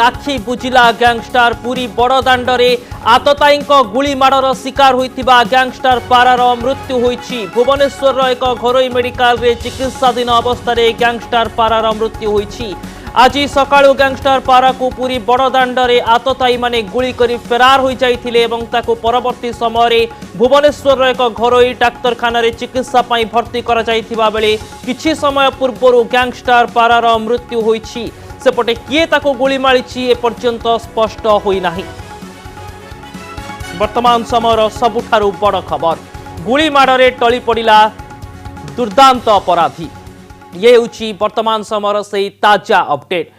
आखि बुझिला गैंगस्टर पूरी बड़दाण्डे आतताई गुली माड़र शिकार होइतिबा गैंगस्टर पारार मृत्यु होइछि। भुवनेश्वर एक घरोई मेडिकल रे चिकित्साधीन अवस्था गैंगस्टर पारार मृत्यु होइछि। आज सकाळु गैंगस्टर पारा को पूरी बड़दाण्डे आतताई माने गुली करी फेरार हो जाइथिले एवं ताको परवर्ती समय भुवनेश्वर एक घरोई डाक्तरखाना रे चिकित्सा पई भर्ती करा जाइथिबा बेले किछि समय पूर्व गैंगस्टर पारार मृत्यु होइछि। सेपटे किए ताको गुली मारिछि ए पर्यंत स्पष्ट होई नाही। वर्तमान समय सबुठारु बड़ खबर गुली माड़े टली पड़ा दुर्दांत अपराधी। ये होची वर्तमान समय से ताजा अपडेट।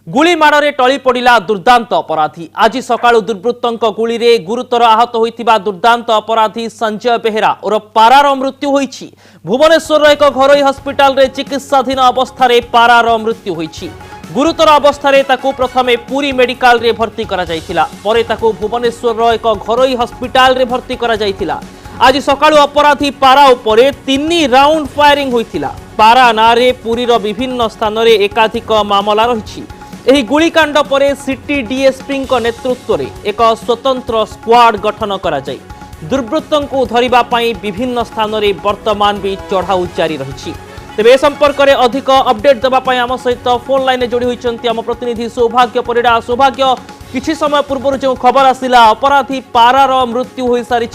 गुली माड़े टली पड़ा दुर्दांत अपराधी। आज सकाळु दुर्वृत्तों गुली रे गुरुतर आहत होइतिबा दुर्दांत अपराधी संजय बेहेरा और पारार मृत्यु होइछि। भुवनेश्वर एक घरोई हस्पिटाल रे चिकित्साधीन अवस्था पारार मृत्यु होइछि। गुरुतर अवस्था ताकू प्रथमे पूरी मेडिकल रे भर्ती करा जायतिला, परे ताकू भुवनेश्वर एक घरोई हस्पिटाल रे भर्ती करा जायतिला। आज सकाळु अपराधी पारा उपरे 3 राउंड फायरिंग होइतिला। पारा नारे पुरीर विभिन्न स्थान रे एकाधिक मामला रहिछि। एही गुलिकांड परे सिटी डीएसपी नेतृत्व रे एक स्वतंत्र स्क्वाड गठन करा जाय दुर्वृत्तों को धरिबा पई विभिन्न स्थान रे वर्तमान भी चढ़ाऊ जारी रहिछि। तेबे संपर्क में अधिक अपडेट देवाई आम सहित फोन लाइन जोड़ी होती आम प्रतिनिधि सौभाग्य परिड़ा। सौभाग्य किछि समय पूर्व जो खबर आसिला अपराधी पारार मृत्यु हो सारी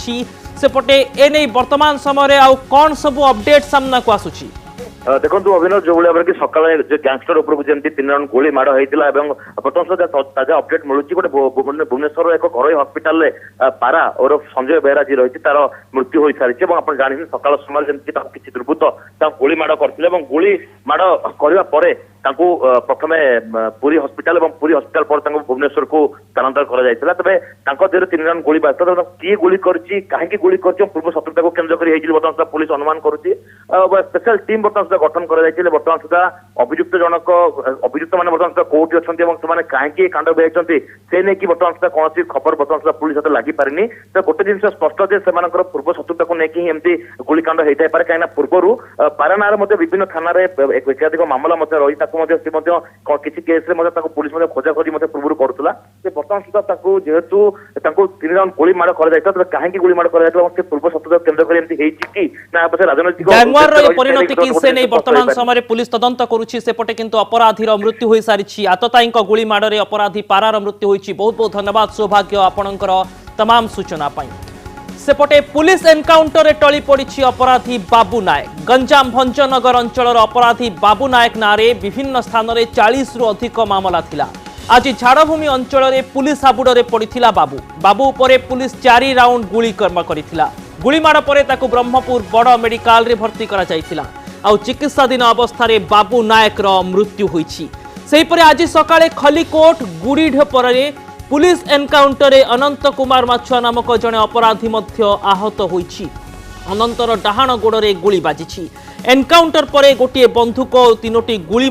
सेपटे एने वर्तमान समय आउ कौन सब अपडेट सामना को आसुछि? देखो अभिनव जो भाई कि सकाल गैंगस्टर उपरकू जमी 3 राउंड गोली माड़ होता बर्तमान ताजा अपडेट मिलूँ गोटे भुवनेश्वर एक घरोई हस्पिटाल पारा और संजय बेहरा जी रही तार मृत्यु हो सारी आप जानी सकाल समय जमी किसी दुर्बृत्त गोली माड़ करते गोली माड़ करने प्रथमे पुरी हस्पिटाल पुरी हस्पिटाल पर भुवनेश्वर को स्थानांतर कर तेज देह 3 राउंड गोली बाजता किए गुली कहीं गुली कर पूर्व शत्रुता को केन्द्र कर बर्तमान पुलिस अनुमान करुच्ची स्पेशल टीम बर्तमान गठन कर बर्तमान सुधा अभियुक्त जनक अभियुक्त मैंने बर्तमान सुधा कोर्ट अच्छे कहीं कांड भी से नहीं कि बर्तमान सुधा कौन खबर बर्तमान सुधा पुलिस हाथ लगी पारिनी। तो गोटे जिन स्पष्ट जे से पूर्व शत्रुता को लेकिन एमती गुलिकांड होता है कहीं पूर्व पाराना विभिन्न थाना एकाधिक मामला रही किसी केस पुलिस खोजा खोजी पूर्व करुला बर्तमान सुधा जेहेतु 3 राउंड गोली माड़ कर कहीं गुली माड़ कर पूर्व शत्रुता केन्द्र कर राजनीतिक वर्तमान समय पुलिस तदंत करुछि। सेपटे किंतु अपराधीर मृत्यु हो सारी आतताई गुली माड़े अपराधी पारार मृत्यु होइछि। बहुत बहुत धन्यवाद सौभाग्य आपणकर तमाम सूचना पाई। सेपटे पुलिस एनकाउंटर टली पड़ी अपराधी बाबू नायक। गंजाम भंजनगर अंचल अपराधी बाबू नायक नारे विभिन्न स्थान में 40 रु अधिक मामला थिला। आज झाड़भूमि अंचल में पुलिस हाबुड़े पड़ता बाबू बाबू उपरे पुलिस 4 राउंड गुली करथिला। गुली माड़ परे ताकू ब्रह्मपुर बड़ मेडिकल रे भर्ती करा जायतिला। आउ चिकित्साधीन अवस्था बाबू नायक मृत्यु होइछि। सेहीपरि आज सकाळे खलीकोट गुड़ीढेपर पुलिस एनकाउंटर अनंत कुमार माछुआ नामक जड़े अपराधी आहत होइछि। अनंतर डाहाण गोड़े गुली बाजिछि। एनकाउंटर पर गोटे बंधुक और 3टी गुली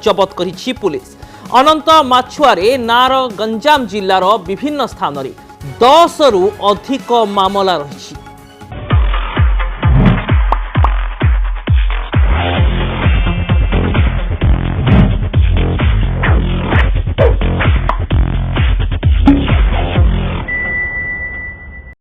जबत करिछि पुलिस। अनंत माछुआरे नार गंजाम जिल्लार विभिन्न स्थान 10 रु अधिक मामला रही।